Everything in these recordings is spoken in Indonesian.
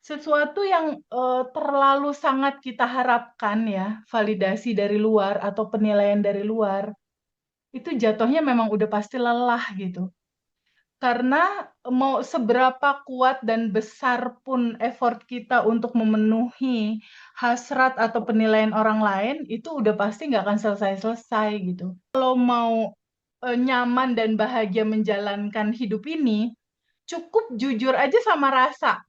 Sesuatu yang, terlalu sangat kita harapkan ya, validasi dari luar atau penilaian dari luar, itu jatuhnya memang udah pasti lelah gitu. Karena mau seberapa kuat dan besar pun effort kita untuk memenuhi hasrat atau penilaian orang lain, itu udah pasti nggak akan selesai-selesai gitu. Kalau mau, nyaman dan bahagia menjalankan hidup ini, cukup jujur aja sama rasa.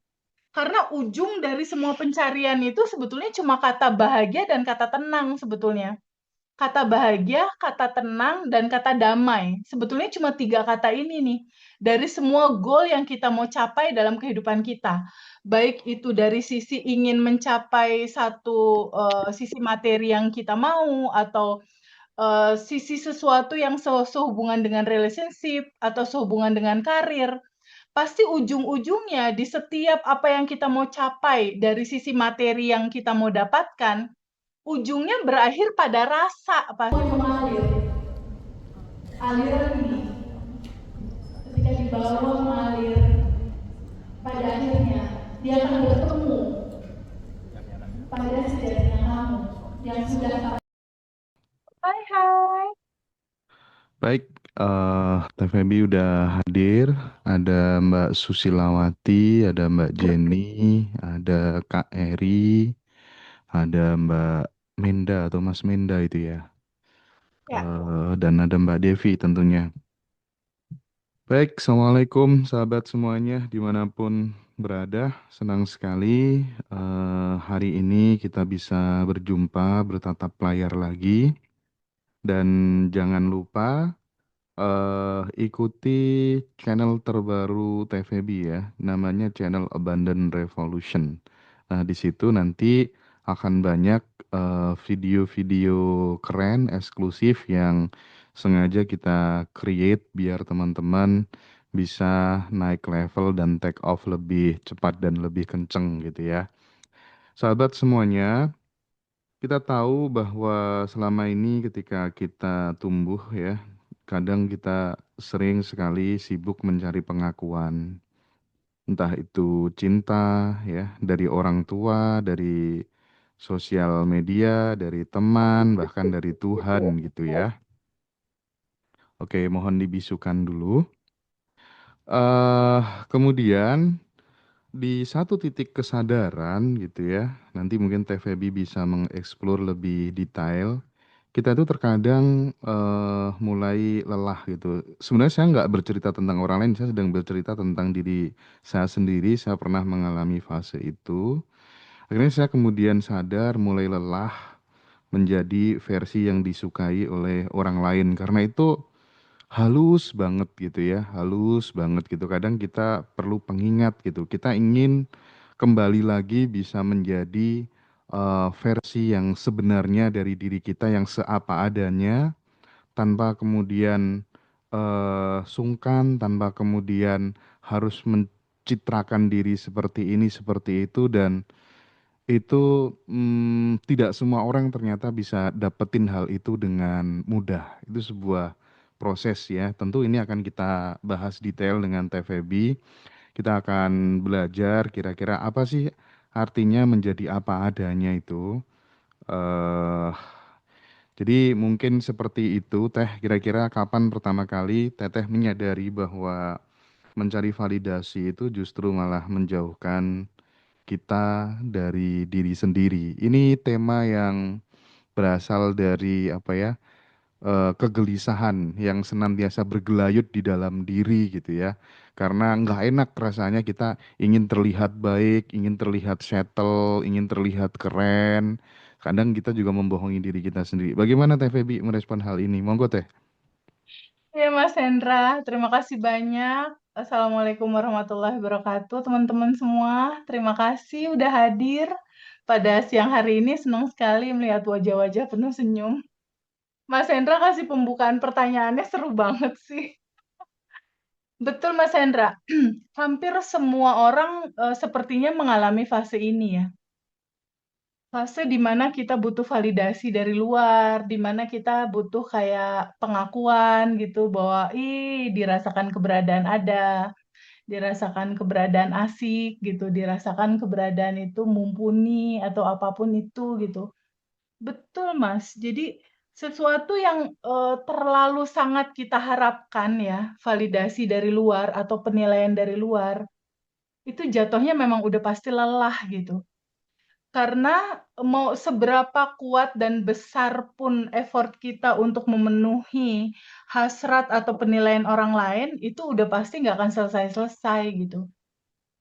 Karena ujung dari semua pencarian itu sebetulnya cuma kata bahagia dan kata tenang sebetulnya. Kata bahagia, kata tenang, dan kata damai. Sebetulnya cuma 3 kata ini nih, dari semua goal yang kita mau capai dalam kehidupan kita. Baik itu dari sisi ingin mencapai satu, sisi materi yang kita mau, atau, sisi sesuatu yang sehubungan dengan relationship, atau sehubungan dengan karir. Pasti ujung-ujungnya di setiap apa yang kita mau capai dari sisi materi yang kita mau dapatkan, ujungnya berakhir pada rasa pasti mengalir. Aliran ini ketika dibawa mengalir, pada akhirnya dia akan bertemu pada sejatinya kamu yang sudah. Hai hai. Baik, Teh Feby udah hadir. Ada Mbak Susilawati, ada Mbak Jenny, ada Kak Eri, ada Mbak Menda atau Mas Menda itu ya. Ya, Dan ada Mbak Devi tentunya. Baik, Assalamualaikum sahabat semuanya dimanapun berada. Senang sekali hari ini kita bisa berjumpa, bertatap layar lagi. Dan jangan lupa ikuti channel terbaru TVB ya, namanya channel Abundant Revolution. Nah, di situ nanti akan banyak video-video keren, eksklusif yang sengaja kita create biar teman-teman bisa naik level dan take off lebih cepat dan lebih kenceng gitu ya. Sahabat semuanya, kita tahu bahwa selama ini ketika kita tumbuh ya, kadang kita sering sekali sibuk mencari pengakuan. Entah itu cinta ya, dari orang tua, dari sosial media, dari teman, bahkan dari Tuhan gitu ya. Oke, mohon dibisukan dulu. Kemudian di satu titik kesadaran gitu ya, nanti mungkin Teh Feby bisa mengeksplor lebih detail. Kita tuh terkadang mulai lelah gitu. Sebenarnya saya nggak bercerita tentang orang lain, saya sedang bercerita tentang diri saya sendiri. Saya pernah mengalami fase itu. Akhirnya saya kemudian sadar mulai lelah menjadi versi yang disukai oleh orang lain. Karena itu halus banget gitu ya, halus banget gitu. Kadang kita perlu pengingat gitu. Kita ingin kembali lagi bisa menjadi versi yang sebenarnya dari diri kita yang seapa adanya, tanpa kemudian sungkan, tanpa kemudian harus mencitrakan diri seperti ini, seperti itu, dan itu tidak semua orang ternyata bisa dapetin hal itu dengan mudah. Itu sebuah proses ya. Tentu ini akan kita bahas detail dengan TVB. Kita akan belajar kira-kira apa sih artinya menjadi apa adanya itu. eh jadi mungkin seperti itu, Teh. Kira-kira kapan pertama kali Teteh menyadari bahwa mencari validasi itu justru malah menjauhkan kita dari diri sendiri. Ini tema yang berasal dari apa ya, kegelisahan yang senantiasa bergelayut di dalam diri gitu ya. Karena nggak enak rasanya kita ingin terlihat baik, ingin terlihat settle, ingin terlihat keren. Kadang kita juga membohongi diri kita sendiri. Bagaimana Teh Feby merespon hal ini? Monggo Teh. ya Mas Hendra, terima kasih banyak. Assalamualaikum warahmatullahi wabarakatuh, teman-teman semua. Terima kasih udah hadir pada siang hari ini. Senang sekali melihat wajah-wajah penuh senyum. Mas Hendra kasih pembukaan pertanyaannya seru banget sih. Betul Mas Hendra, hampir semua orang sepertinya mengalami fase ini ya. Fase di mana kita butuh validasi dari luar, di mana kita butuh kayak pengakuan gitu bahwa ih dirasakan keberadaan ada, dirasakan keberadaan asik gitu, dirasakan keberadaan itu mumpuni atau apapun itu gitu. Betul, Mas. Jadi sesuatu yang terlalu sangat kita harapkan ya, validasi dari luar atau penilaian dari luar, itu jatuhnya memang udah pasti lelah gitu. Karena mau seberapa kuat dan besar pun effort kita untuk memenuhi hasrat atau penilaian orang lain, itu udah pasti nggak akan selesai-selesai gitu.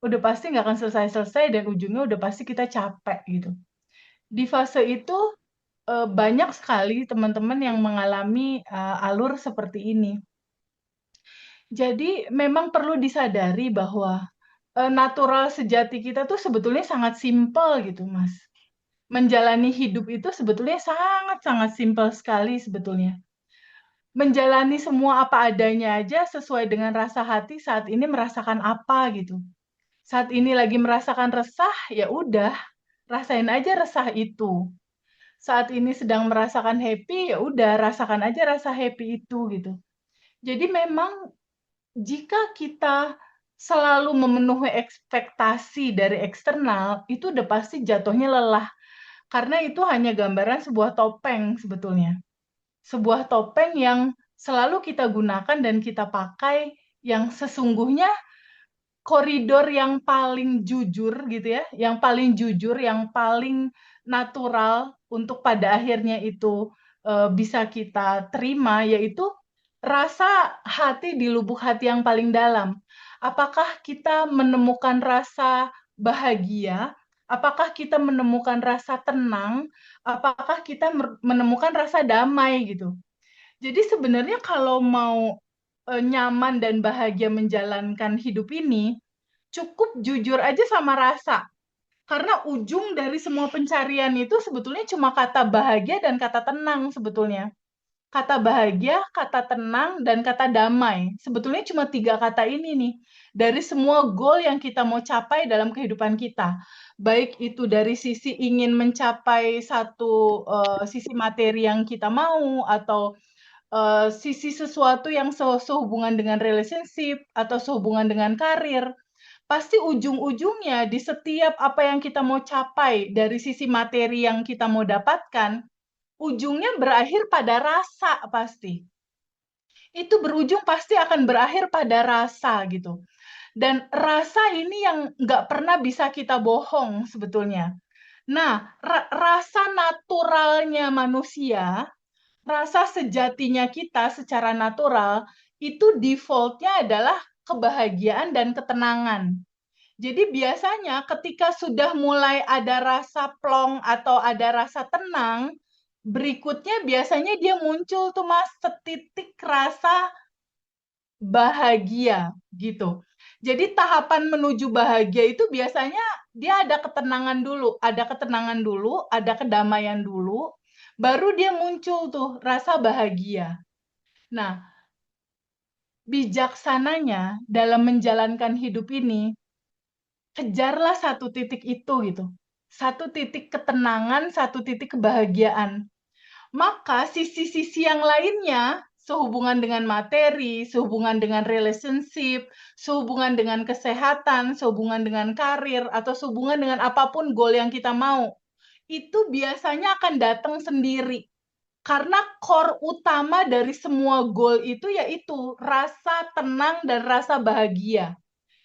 Udah pasti nggak akan selesai-selesai dan ujungnya udah pasti kita capek gitu. Di fase itu banyak sekali teman-teman yang mengalami alur seperti ini. Jadi memang perlu disadari bahwa natural sejati kita tuh sebetulnya sangat simpel gitu, Mas. Menjalani hidup itu sebetulnya sangat-sangat simpel sekali sebetulnya. Menjalani semua apa adanya aja sesuai dengan rasa hati saat ini merasakan apa gitu. Saat ini lagi merasakan resah, ya udah, rasain aja resah itu. Saat ini sedang merasakan happy, ya udah, rasakan aja rasa happy itu gitu. Jadi memang jika kita selalu memenuhi ekspektasi dari eksternal, itu udah pasti jatuhnya lelah. Karena itu hanya gambaran sebuah topeng sebetulnya. Sebuah topeng yang selalu kita gunakan dan kita pakai yang sesungguhnya koridor yang paling jujur gitu ya, yang paling jujur, yang paling natural untuk pada akhirnya itu bisa kita terima, yaitu rasa hati di lubuk hati yang paling dalam. Apakah kita menemukan rasa bahagia? Apakah kita menemukan rasa tenang? Apakah kita menemukan rasa damai gitu? Jadi sebenarnya kalau mau nyaman dan bahagia menjalankan hidup ini, cukup jujur aja sama rasa. Karena ujung dari semua pencarian itu sebetulnya cuma kata bahagia dan kata tenang sebetulnya. Kata bahagia, kata tenang, dan kata damai. Sebetulnya cuma tiga kata ini nih. Dari semua goal yang kita mau capai dalam kehidupan kita. Baik itu dari sisi ingin mencapai satu sisi materi yang kita mau, atau sisi sesuatu yang sehubungan dengan relationship, atau sehubungan dengan karir. Pasti ujung-ujungnya di setiap apa yang kita mau capai dari sisi materi yang kita mau dapatkan, ujungnya berakhir pada rasa pasti. Itu berujung pasti akan berakhir pada rasa gitu. Dan rasa ini yang nggak pernah bisa kita bohong sebetulnya. Nah, rasa naturalnya manusia, rasa sejatinya kita secara natural, itu defaultnya adalah kebahagiaan dan ketenangan. Jadi biasanya ketika sudah mulai ada rasa plong atau ada rasa tenang, berikutnya biasanya dia muncul tuh Mas setitik rasa bahagia gitu. Jadi tahapan menuju bahagia itu biasanya dia ada ketenangan dulu, ada kedamaian dulu, baru dia muncul tuh rasa bahagia. Nah, bijaksananya dalam menjalankan hidup ini, kejarlah satu titik itu gitu. Satu titik ketenangan, satu titik kebahagiaan. Maka sisi-sisi yang lainnya, sehubungan dengan materi, sehubungan dengan relationship, sehubungan dengan kesehatan, sehubungan dengan karir, atau sehubungan dengan apapun goal yang kita mau, itu biasanya akan datang sendiri. Karena core utama dari semua goal itu yaitu rasa tenang dan rasa bahagia.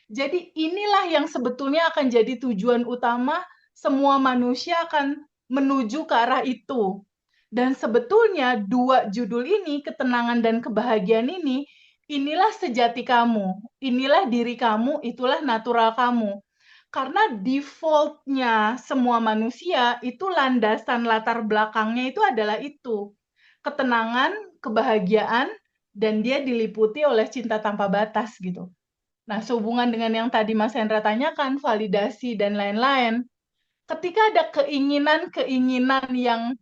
Jadi inilah yang sebetulnya akan jadi tujuan utama semua manusia akan menuju ke arah itu. Dan sebetulnya dua judul ini, ketenangan dan kebahagiaan ini, inilah sejati kamu, inilah diri kamu, itulah natural kamu. Karena defaultnya semua manusia itu landasan latar belakangnya itu adalah itu. Ketenangan, kebahagiaan, dan dia diliputi oleh cinta tanpa batas gitu. Nah, sehubungan dengan yang tadi Mas Hendra tanyakan, validasi dan lain-lain, ketika ada keinginan-keinginan yang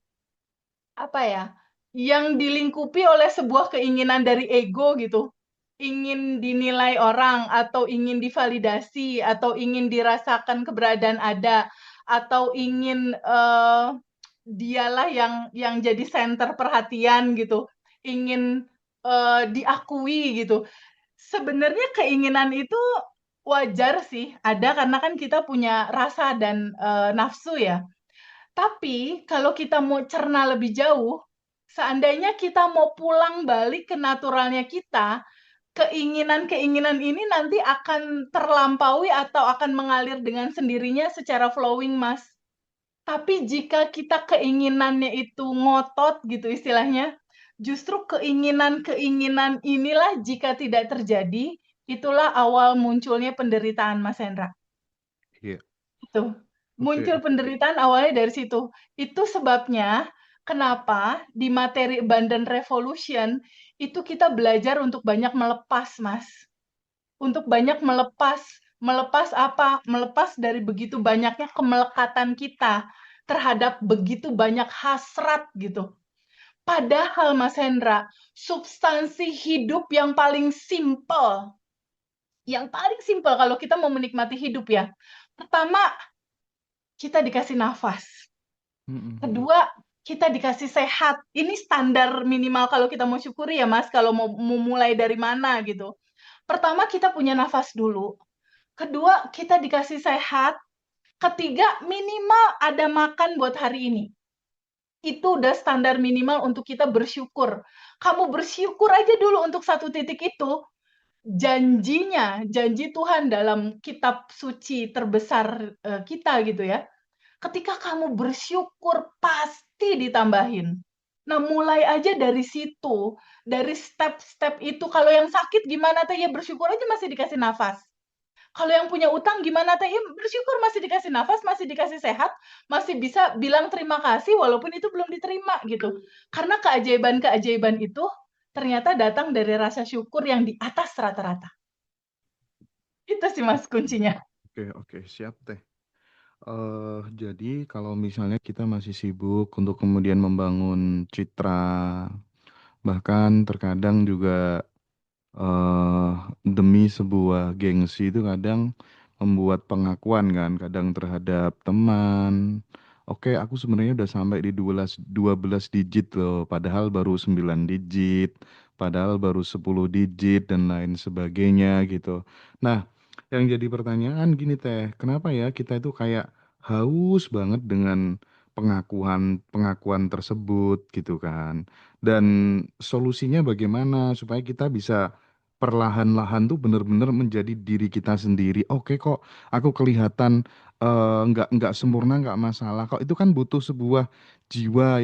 apa ya, yang dilingkupi oleh sebuah keinginan dari ego gitu, ingin dinilai orang atau ingin divalidasi atau ingin dirasakan keberadaan ada atau ingin dialah yang jadi center perhatian gitu, ingin diakui gitu. Sebenarnya keinginan itu wajar sih, ada karena kan kita punya rasa dan nafsu ya. Tapi kalau kita mau cerna lebih jauh, seandainya kita mau pulang balik ke naturalnya kita, keinginan-keinginan ini nanti akan terlampaui atau akan mengalir dengan sendirinya secara flowing, Mas. Tapi jika kita keinginannya itu ngotot gitu istilahnya, justru keinginan-keinginan inilah jika tidak terjadi, itulah awal munculnya penderitaan, Mas Hendra. Iya. Itu. Oke, Muncul oke. penderitaan awalnya dari situ. Itu sebabnya kenapa di materi Abundant Revolution itu kita belajar untuk banyak melepas, Mas. Untuk banyak melepas. Melepas apa? Melepas dari begitu banyaknya kemelekatan kita terhadap begitu banyak hasrat gitu. Padahal Mas Hendra, substansi hidup yang paling simpel kalau kita mau menikmati hidup ya. Pertama, kita dikasih nafas. Mhm. Kedua, kita dikasih sehat. Ini standar minimal kalau kita mau syukuri ya Mas, kalau mau mulai dari mana gitu. Pertama, kita punya nafas dulu. Kedua, kita dikasih sehat. Ketiga, minimal ada makan buat hari ini. Itu udah standar minimal untuk kita bersyukur. Kamu bersyukur aja dulu untuk satu titik itu, janji Tuhan dalam kitab suci terbesar kita gitu ya. Ketika kamu bersyukur pasti ditambahin. Nah, mulai aja dari situ, dari step-step itu. Kalau yang sakit gimana teh ya bersyukur aja masih dikasih nafas. Kalau yang punya utang gimana teh? Ya bersyukur masih dikasih nafas, masih dikasih sehat, masih bisa bilang terima kasih walaupun itu belum diterima gitu. Karena keajaiban-keajaiban itu ternyata datang dari rasa syukur yang di atas rata-rata. Itu sih Mas kuncinya. Oke, oke, siap teh. Jadi kalau misalnya kita masih sibuk untuk kemudian membangun citra, bahkan terkadang juga eh demi sebuah gengsi itu kadang membuat pengakuan kan, kadang terhadap teman. Oke, aku sebenarnya udah sampai di 12 digit loh, padahal baru 9 digit, padahal baru 10 digit dan lain sebagainya gitu. Nah, yang jadi pertanyaan gini Teh, kenapa ya kita itu kayak haus banget dengan pengakuan-pengakuan tersebut gitu kan? Dan solusinya bagaimana supaya kita bisa perlahan-lahan tuh bener-bener menjadi diri kita sendiri. Oke kok, aku kelihatan nggak sempurna, nggak masalah. Kok itu kan butuh sebuah jiwa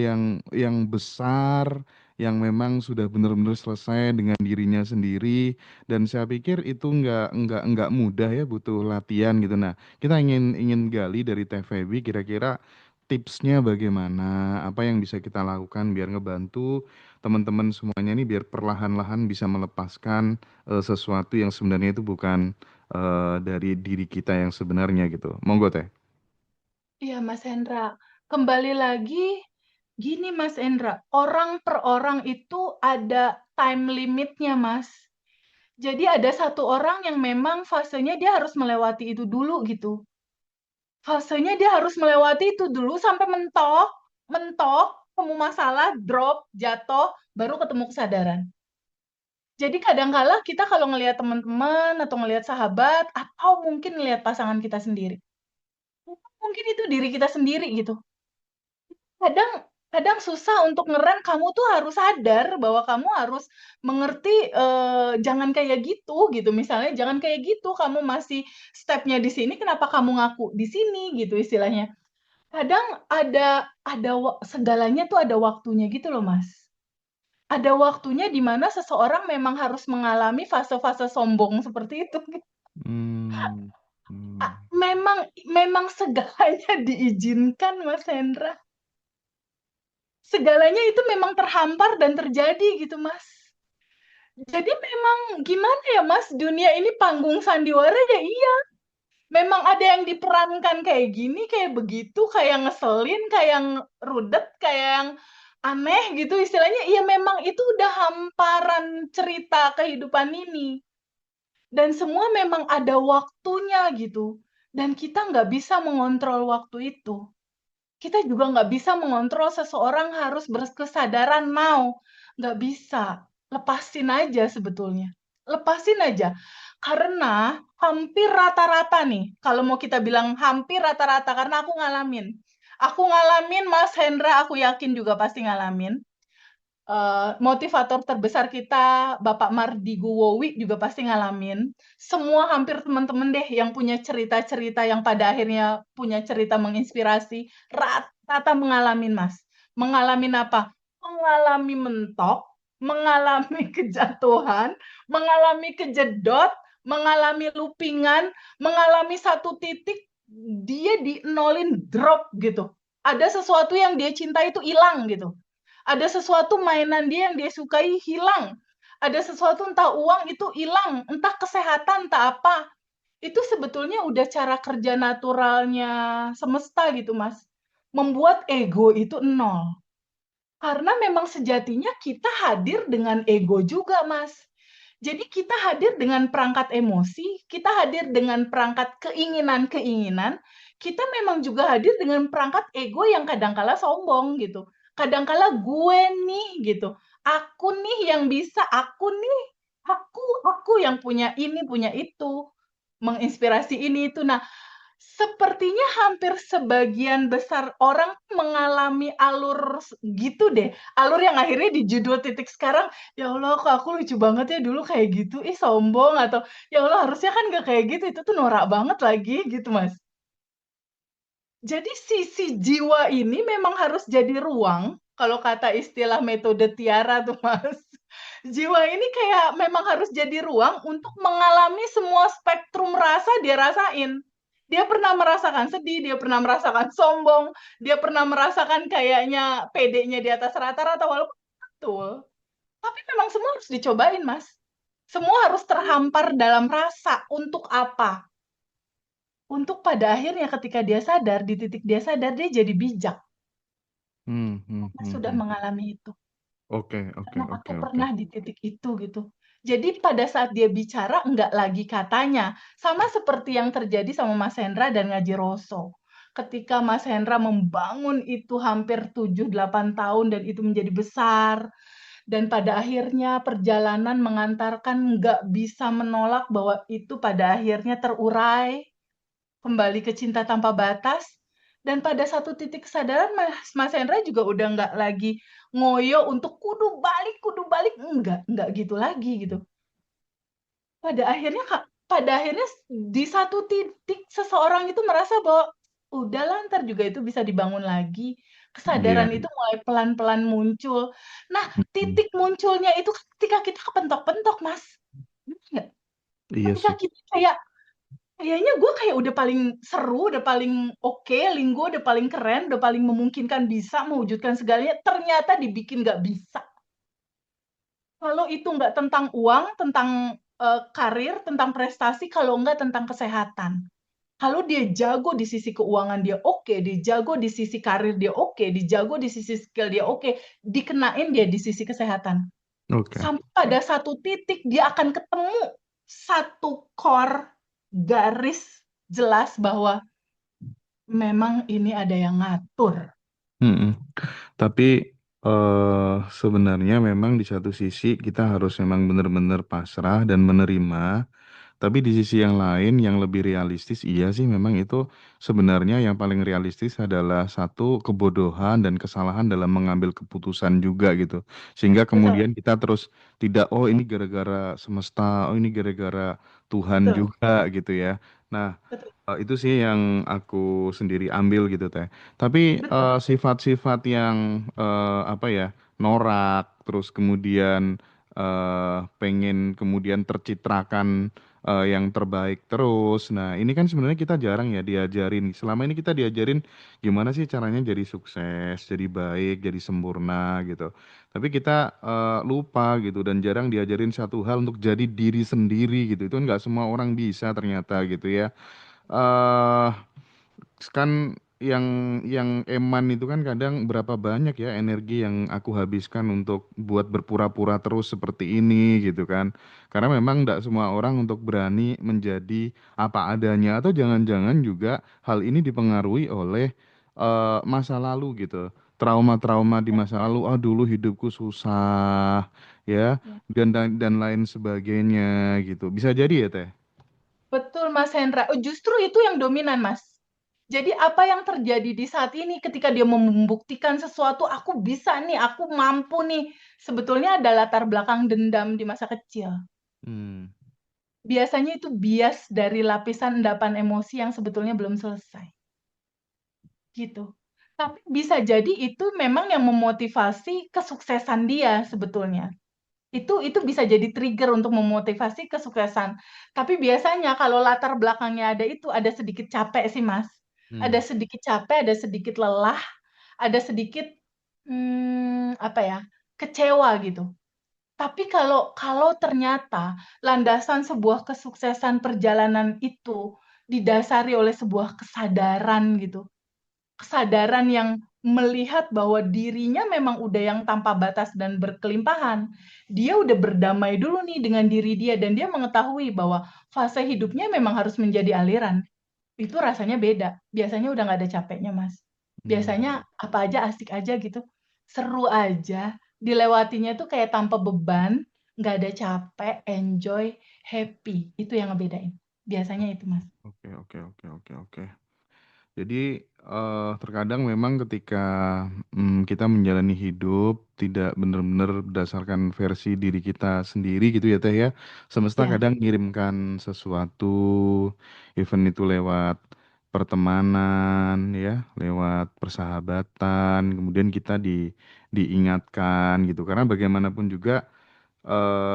yang besar, yang memang sudah benar-benar selesai dengan dirinya sendiri. Dan saya pikir itu nggak mudah ya, butuh latihan gitu. Nah, kita ingin ingin gali dari Teh Feby, kira-kira tipsnya bagaimana, apa yang bisa kita lakukan biar ngebantu teman-teman semuanya ini biar perlahan-lahan bisa melepaskan sesuatu yang sebenarnya itu bukan dari diri kita yang sebenarnya gitu. Monggo Teh. Iya Mas Hendra, kembali lagi gini Mas Hendra, orang per orang itu ada time limitnya Mas. Jadi ada satu orang yang memang fasenya dia harus melewati itu dulu gitu. Fasenya dia harus melewati itu dulu sampai mentok, mentok, ketemu masalah, drop, jatuh, baru ketemu kesadaran. Jadi kadangkala kita kalau ngelihat teman-teman atau ngelihat sahabat atau mungkin ngelihat pasangan kita sendiri, mungkin itu diri kita sendiri gitu. Kadang kadang susah untuk ngerem, kamu tuh harus sadar bahwa kamu harus mengerti, jangan kayak gitu, misalnya, "Jangan kayak gitu, kamu masih step-nya di sini, kenapa kamu ngaku di sini?" Gitu istilahnya. Kadang segalanya tuh ada waktunya gitu loh, Mas. Ada waktunya di mana seseorang memang harus mengalami fase-fase sombong seperti itu. Hmm, hmm, Memang memang segalanya diizinkan, Mas Hendra. Segalanya itu memang terhampar dan terjadi gitu, Mas. Jadi memang gimana ya, Mas, dunia ini panggung sandiwara ya iya. Memang ada yang diperankan kayak gini, kayak begitu, kayak ngeselin, kayak yang rudet, kayak yang aneh gitu istilahnya. Iya memang itu udah hamparan cerita kehidupan ini. Dan semua memang ada waktunya gitu. Dan kita nggak bisa mengontrol waktu itu. Kita juga nggak bisa mengontrol seseorang harus berkesadaran now. Nggak bisa. Lepasin aja sebetulnya. Lepasin aja. Karena hampir rata-rata nih, kalau mau kita bilang hampir rata-rata, karena aku ngalamin. Aku ngalamin, Mas Hendra, aku yakin juga pasti ngalamin. Motivator terbesar kita, Bapak Mardi Guwowi juga pasti ngalamin. Semua hampir teman-teman deh yang punya cerita-cerita yang pada akhirnya punya cerita menginspirasi, rata-rata mengalami, Mas. Mengalami apa? Mengalami mentok, mengalami kejatuhan, mengalami kejedot, mengalami loopingan, mengalami satu titik dia di nolin drop gitu. Ada sesuatu yang dia cintai itu hilang gitu. Ada sesuatu mainan dia yang dia sukai hilang. Ada sesuatu entah uang itu hilang, entah kesehatan, entah apa. Itu sebetulnya udah cara kerja naturalnya semesta gitu, Mas. Membuat ego itu nol. Karena memang sejatinya kita hadir dengan ego juga, Mas. Jadi kita hadir dengan perangkat emosi, kita hadir dengan perangkat keinginan-keinginan, kita memang juga hadir dengan perangkat ego yang kadangkala sombong gitu. Kadangkala gue nih gitu. Aku nih yang bisa, aku nih, aku yang punya ini, punya itu, menginspirasi ini itu. Nah, sepertinya hampir sebagian besar orang mengalami alur gitu deh. Alur yang akhirnya di judul titik sekarang, ya Allah kok aku lucu banget ya dulu kayak gitu, ih sombong, atau ya Allah harusnya kan gak kayak gitu, itu tuh norak banget lagi gitu Mas. Jadi sisi jiwa ini memang harus jadi ruang, kalau kata istilah metode Tiara tuh Mas. Jiwa ini kayak memang harus jadi ruang untuk mengalami semua spektrum rasa dia rasain. Dia pernah merasakan sedih, dia pernah merasakan sombong, dia pernah merasakan kayaknya PD-nya di atas rata-rata, walaupun betul. Tapi memang semua harus dicobain, Mas. Semua harus terhampar dalam rasa. Untuk apa? Untuk pada akhirnya ketika dia sadar, di titik dia sadar, dia jadi bijak. Hmm, hmm, Karena hmm, sudah hmm. mengalami itu. Oke, oke, Karena aku oke, oke. pernah di titik itu gitu. Jadi pada saat dia bicara enggak lagi katanya. Sama seperti yang terjadi sama Mas Hendra dan Ngaji Roso. Ketika Mas Hendra membangun itu hampir 7-8 tahun dan itu menjadi besar. Dan pada akhirnya perjalanan mengantarkan nggak bisa menolak bahwa itu pada akhirnya terurai kembali ke cinta tanpa batas. Dan pada satu titik kesadaran Mas Hendra juga udah nggak lagi ngoyo untuk kudu balik, enggak gitu lagi gitu. Pada akhirnya Kak, pada akhirnya di satu titik seseorang itu merasa bahwa udahlah ntar juga itu bisa dibangun lagi. Iya, Kesadaran itu mulai pelan-pelan muncul. Nah, hmm. titik munculnya itu ketika kita kepentok-pentok, Mas. Bener nggak? Iya Ketika sih. kita kayak kayaknya gue kayak udah paling seru, udah paling oke, linggo udah paling keren, udah paling memungkinkan bisa mewujudkan segalanya, ternyata dibikin nggak bisa. Kalau itu nggak tentang uang, tentang karir, tentang prestasi, kalau nggak tentang kesehatan. Kalau dia jago di sisi keuangan dia oke, dia jago di sisi karir dia oke, dia jago di sisi skill dia oke, dikenain dia di sisi kesehatan. Oke. Sampai pada satu titik dia akan ketemu satu core garis jelas bahwa memang ini ada yang ngatur. Mm-mm. Tapi sebenarnya memang di satu sisi kita harus memang benar-benar pasrah dan menerima. Tapi di sisi yang lain yang lebih realistis, iya sih memang itu sebenarnya yang paling realistis adalah satu kebodohan dan kesalahan dalam mengambil keputusan juga gitu. Sehingga Betul, kemudian kita terus tidak, oh ini gara-gara semesta, oh ini gara-gara Tuhan betul, juga gitu ya. Nah, betul, itu sih yang aku sendiri ambil gitu teh. Tapi betul, sifat-sifat yang apa ya, norak, terus kemudian pengen kemudian tercitrakan yang terbaik terus. Nah, ini kan sebenarnya kita jarang ya diajarin. Selama ini kita diajarin gimana sih caranya jadi sukses, jadi baik, jadi sempurna gitu. Tapi kita lupa gitu dan jarang diajarin satu hal untuk jadi diri sendiri gitu. Itu nggak semua orang bisa ternyata gitu ya. eh kan yang eman itu kan kadang berapa banyak ya energi yang aku habiskan untuk buat berpura-pura terus seperti ini gitu kan. Karena memang tidak semua orang untuk berani menjadi apa adanya atau jangan-jangan juga hal ini dipengaruhi oleh masa lalu gitu. trauma-trauma di masa lalu, ah dulu hidupku susah, ya, Ya. dan lain sebagainya gitu. Bisa jadi ya Teh? Betul, Mas Hendra. Oh, justru itu yang dominan, Mas. Jadi apa yang terjadi di saat ini ketika dia membuktikan sesuatu, aku bisa nih, aku mampu nih. Sebetulnya ada latar belakang dendam di masa kecil. Hmm. Biasanya itu bias dari lapisan endapan emosi yang sebetulnya belum selesai. Gitu. Tapi bisa jadi itu memang yang memotivasi kesuksesan dia sebetulnya. Itu bisa jadi trigger untuk memotivasi kesuksesan. Tapi biasanya kalau latar belakangnya ada itu, ada sedikit capek sih, Mas. Ada Hmm. sedikit capek, ada sedikit lelah, ada sedikit apa ya, kecewa gitu. Tapi kalau kalau ternyata landasan sebuah kesuksesan perjalanan itu didasari oleh sebuah kesadaran gitu, kesadaran yang melihat bahwa dirinya memang udah yang tanpa batas dan berkelimpahan. Dia udah berdamai dulu nih dengan diri dia dan dia mengetahui bahwa fase hidupnya memang harus menjadi aliran. Itu rasanya beda. Biasanya udah nggak ada capeknya, Mas. Hmm. Biasanya apa aja asik aja gitu. Seru aja. Dilewatinya tuh kayak tanpa beban, nggak ada capek, enjoy, happy. Itu yang ngebedain. Biasanya itu, Mas. Oke, oke, oke, oke, oke. Jadi terkadang memang ketika kita menjalani hidup tidak benar-benar berdasarkan versi diri kita sendiri gitu ya Teh ya. Semesta Ya, kadang ngirimkan sesuatu, event itu lewat pertemanan ya, lewat persahabatan, kemudian kita diingatkan gitu. Karena bagaimanapun juga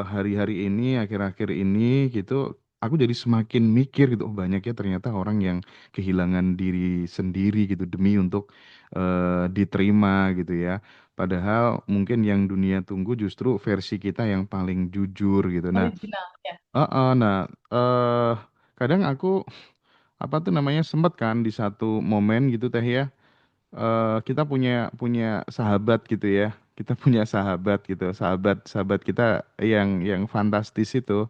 hari-hari ini, akhir-akhir ini gitu, aku jadi semakin mikir gitu, oh banyak ya ternyata orang yang kehilangan diri sendiri gitu demi untuk diterima gitu ya. Padahal mungkin yang dunia tunggu justru versi kita yang paling jujur gitu. Nah, original ya. nah kadang aku apa tuh namanya sempet kan di satu momen gitu Teh ya, kita punya punya sahabat gitu ya. Kita punya sahabat gitu, sahabat kita yang fantastis itu.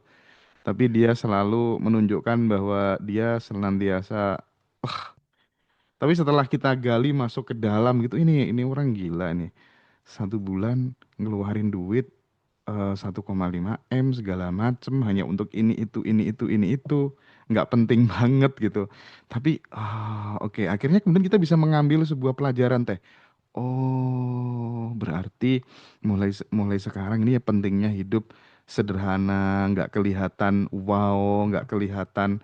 Tapi dia selalu menunjukkan bahwa dia senantiasa. Tapi setelah kita gali masuk ke dalam gitu, ini orang gila nih. 1 bulan ngeluarin duit 1,5 M segala macem hanya untuk ini itu nggak penting banget gitu. Tapi oke, akhirnya kemudian kita bisa mengambil sebuah pelajaran Teh. Oh, berarti mulai sekarang ini ya pentingnya hidup sederhana, nggak kelihatan wow, nggak kelihatan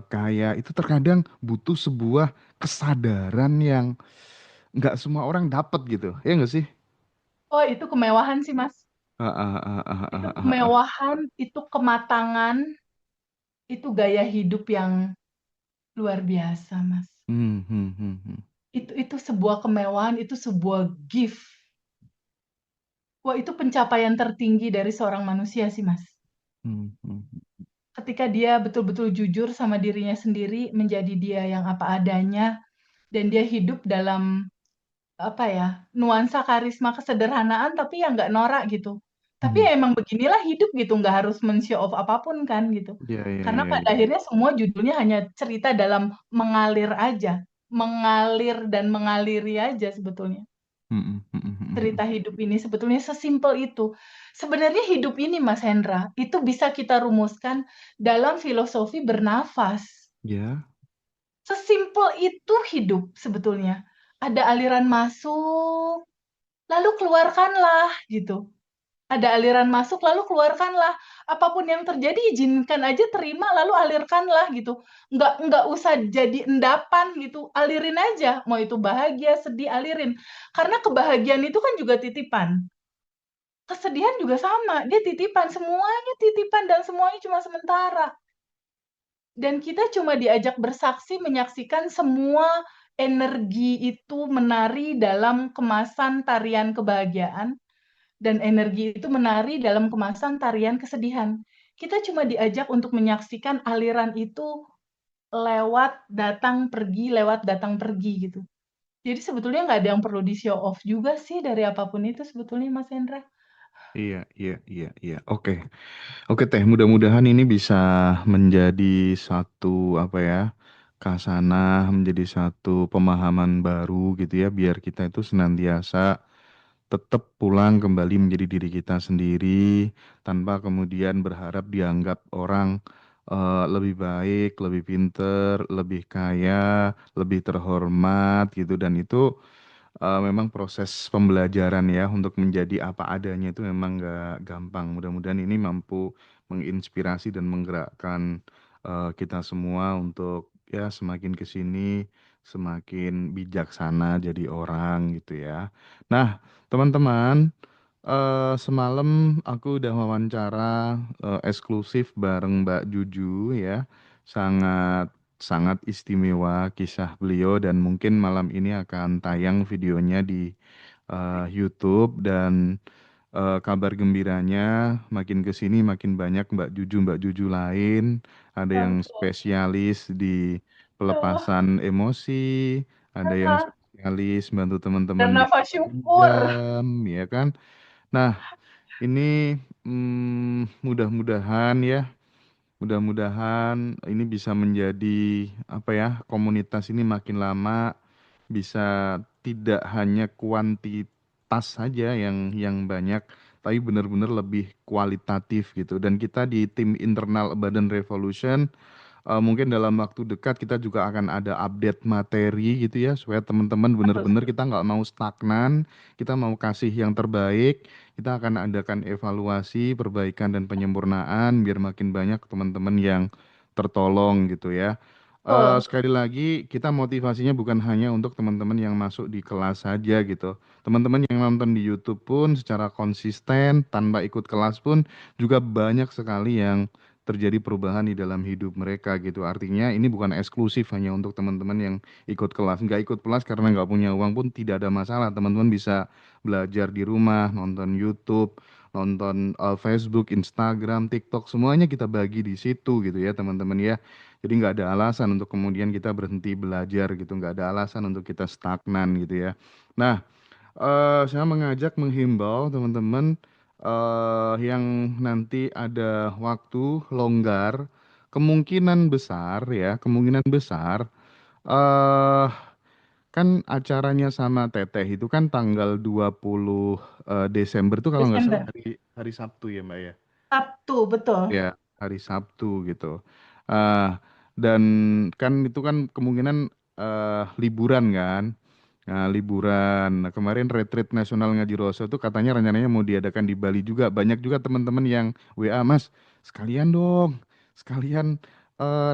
kaya. Itu terkadang butuh sebuah kesadaran yang nggak semua orang dapat gitu. Ya nggak sih? Oh, itu kemewahan sih, Mas. Ah, ah, ah, ah, Itu ah, ah, ah. kemewahan, itu kematangan, itu gaya hidup yang luar biasa, Mas. Hmm. Itu sebuah kemewahan, itu sebuah gift. Wah, itu pencapaian tertinggi dari seorang manusia sih, Mas. Hmm, hmm, Ketika dia betul-betul jujur sama dirinya sendiri, menjadi dia yang apa adanya, dan dia hidup dalam apa ya, nuansa karisma kesederhanaan, tapi yang nggak norak gitu. Tapi hmm. ya emang beginilah hidup gitu, nggak harus men-show off apapun kan gitu. Iya, iya, Karena iya, pada iya. akhirnya semua judulnya hanya cerita dalam mengalir aja, mengalir dan mengaliri aja sebetulnya. Hmm, hmm, hmm, hmm, hmm. Cerita hidup ini sebetulnya sesimpel itu. Sebenarnya hidup ini, Mas Hendra, itu bisa kita rumuskan dalam filosofi bernafas. Ya. Sesimpel itu hidup sebetulnya. Ada aliran masuk, lalu keluarkanlah gitu. Ada aliran masuk, lalu keluarkanlah. Apapun yang terjadi, izinkan aja, terima, lalu alirkanlah gitu. Nggak usah jadi endapan gitu, alirin aja. Mau itu bahagia, sedih, alirin. Karena kebahagiaan itu kan juga titipan. Kesedihan juga sama, dia titipan. Semuanya titipan dan semuanya cuma sementara. Dan kita cuma diajak bersaksi, menyaksikan semua energi itu menari dalam kemasan tarian kebahagiaan dan energi itu menari dalam kemasan tarian kesedihan. Kita cuma diajak untuk menyaksikan aliran itu lewat datang pergi gitu. Jadi sebetulnya nggak ada yang perlu di show off juga sih dari apapun itu sebetulnya Mas Hendra. Iya, iya, iya, iya. Oke. Oke Teh, mudah-mudahan ini bisa menjadi satu apa ya? khasanah, menjadi satu pemahaman baru gitu ya, biar kita itu senantiasa tetap pulang kembali menjadi diri kita sendiri tanpa kemudian berharap dianggap orang lebih baik, lebih pinter, lebih kaya, lebih terhormat gitu, dan itu memang proses pembelajaran ya untuk menjadi apa adanya itu memang nggak gampang. Mudah-mudahan ini mampu menginspirasi dan menggerakkan kita semua untuk ya semakin ke sini semakin bijaksana jadi orang gitu ya. Nah, teman-teman, semalam aku udah wawancara eksklusif bareng Mbak Juju ya. Sangat sangat istimewa kisah beliau, dan mungkin malam ini akan tayang videonya di YouTube. Dan kabar gembiranya makin ke sini makin banyak Mbak Juju lain, ada yang Betul. spesialis di Oh, pelepasan emosi, ada yang spesialis bantu dan teman-teman bisa nafas syukur. meredam, ya kan? Nah, ini mudah-mudahan ya, mudah-mudahan ini bisa menjadi apa ya, komunitas ini makin lama bisa tidak hanya kuantitas saja yang banyak, tapi benar-benar lebih kualitatif gitu. Dan kita di tim internal Badan Revolution, mungkin dalam waktu dekat kita juga akan ada update materi gitu ya, supaya teman-teman Betul benar-benar sekali. kita nggak mau stagnan, kita mau kasih yang terbaik. Kita akan adakan evaluasi, perbaikan dan penyempurnaan biar makin banyak teman-teman yang tertolong gitu ya. Betul. Sekali lagi kita motivasinya bukan hanya untuk teman-teman yang masuk di kelas saja gitu. Teman-teman yang nonton di YouTube pun secara konsisten tanpa ikut kelas pun juga banyak sekali yang terjadi perubahan di dalam hidup mereka gitu. Artinya ini bukan eksklusif hanya untuk teman-teman yang ikut kelas. Nggak ikut kelas karena nggak punya uang pun tidak ada masalah. Teman-teman bisa belajar di rumah, nonton YouTube, nonton Facebook, Instagram, TikTok, semuanya kita bagi di situ gitu ya teman-teman ya. Jadi nggak ada alasan untuk kemudian kita berhenti belajar gitu, nggak ada alasan untuk kita stagnan gitu ya. Nah, saya mengajak menghimbau teman-teman yang nanti ada waktu longgar, kemungkinan besar ya, kemungkinan besar eh kan acaranya sama Teteh itu kan tanggal 20 Desember tuh kalau nggak salah Desember. hari hari Sabtu ya Mbak ya. Sabtu, betul. Ya, hari Sabtu gitu. Ah, dan kan itu kan kemungkinan liburan kan. Nah, liburan. Nah, kemarin retreat nasional Ngaji Roso itu katanya rencananya mau diadakan di Bali juga. Banyak juga teman-teman yang WA, Mas, sekalian dong, sekalian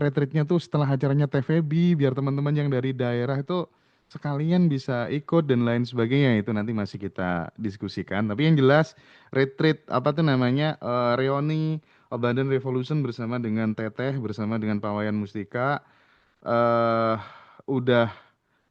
retreatnya tuh setelah acaranya TVB, biar teman-teman yang dari daerah itu sekalian bisa ikut dan lain sebagainya. Itu nanti masih kita diskusikan. Tapi yang jelas retreat apa tuh namanya reuni Badan Revolution bersama dengan Teteh, bersama dengan Pawayan Mustika, eh udah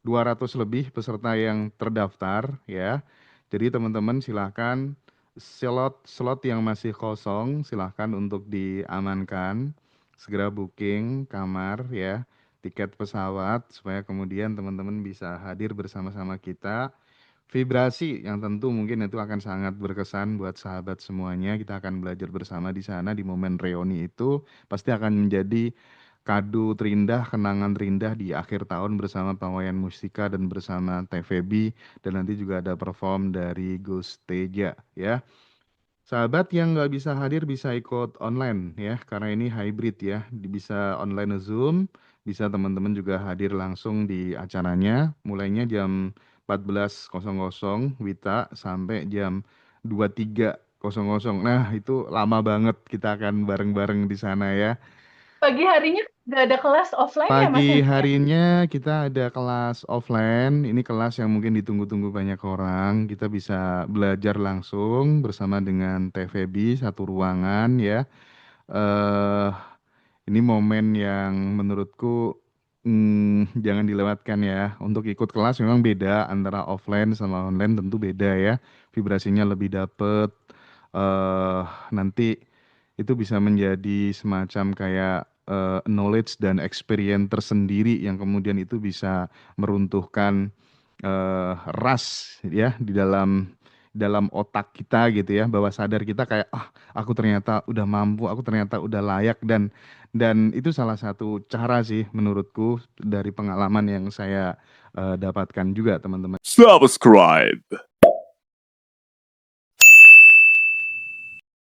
200 lebih peserta yang terdaftar ya. Jadi teman-teman silahkan slot-slot yang masih kosong silahkan untuk diamankan. Segera booking kamar ya, tiket pesawat supaya kemudian teman-teman bisa hadir bersama-sama kita. Vibrasi yang tentu mungkin itu akan sangat berkesan buat sahabat semuanya. Kita akan belajar bersama di sana di momen reuni itu. Pasti akan menjadi kado terindah, kenangan terindah di akhir tahun bersama Pawayan Mustika dan bersama TVB. Dan nanti juga ada perform dari Gus Teja ya. Sahabat yang nggak bisa hadir bisa ikut online ya, karena ini hybrid ya. Bisa online Zoom, bisa teman-teman juga hadir langsung di acaranya. Mulainya jam 14.00 Wita sampai jam 23.00. Nah, itu lama banget kita akan bareng-bareng di sana ya. Pagi harinya nggak ada kelas offline ya, Mas Pagi Hendrik ya? harinya kita ada kelas offline. Ini kelas yang mungkin ditunggu-tunggu banyak orang. Kita bisa belajar langsung bersama dengan TVB satu ruangan ya. eh ini momen yang menurutku jangan dilewatkan ya. Untuk ikut kelas memang beda antara offline sama online, tentu beda ya. Vibrasinya lebih dapet. eh Nanti itu bisa menjadi semacam kayak knowledge dan experience tersendiri yang kemudian itu bisa meruntuhkan ras ya di dalam dalam otak kita gitu ya, bawah sadar kita kayak, "Ah, aku ternyata udah mampu, aku ternyata udah layak," dan itu salah satu cara sih menurutku dari pengalaman yang saya, dapatkan juga teman-teman. Subscribe.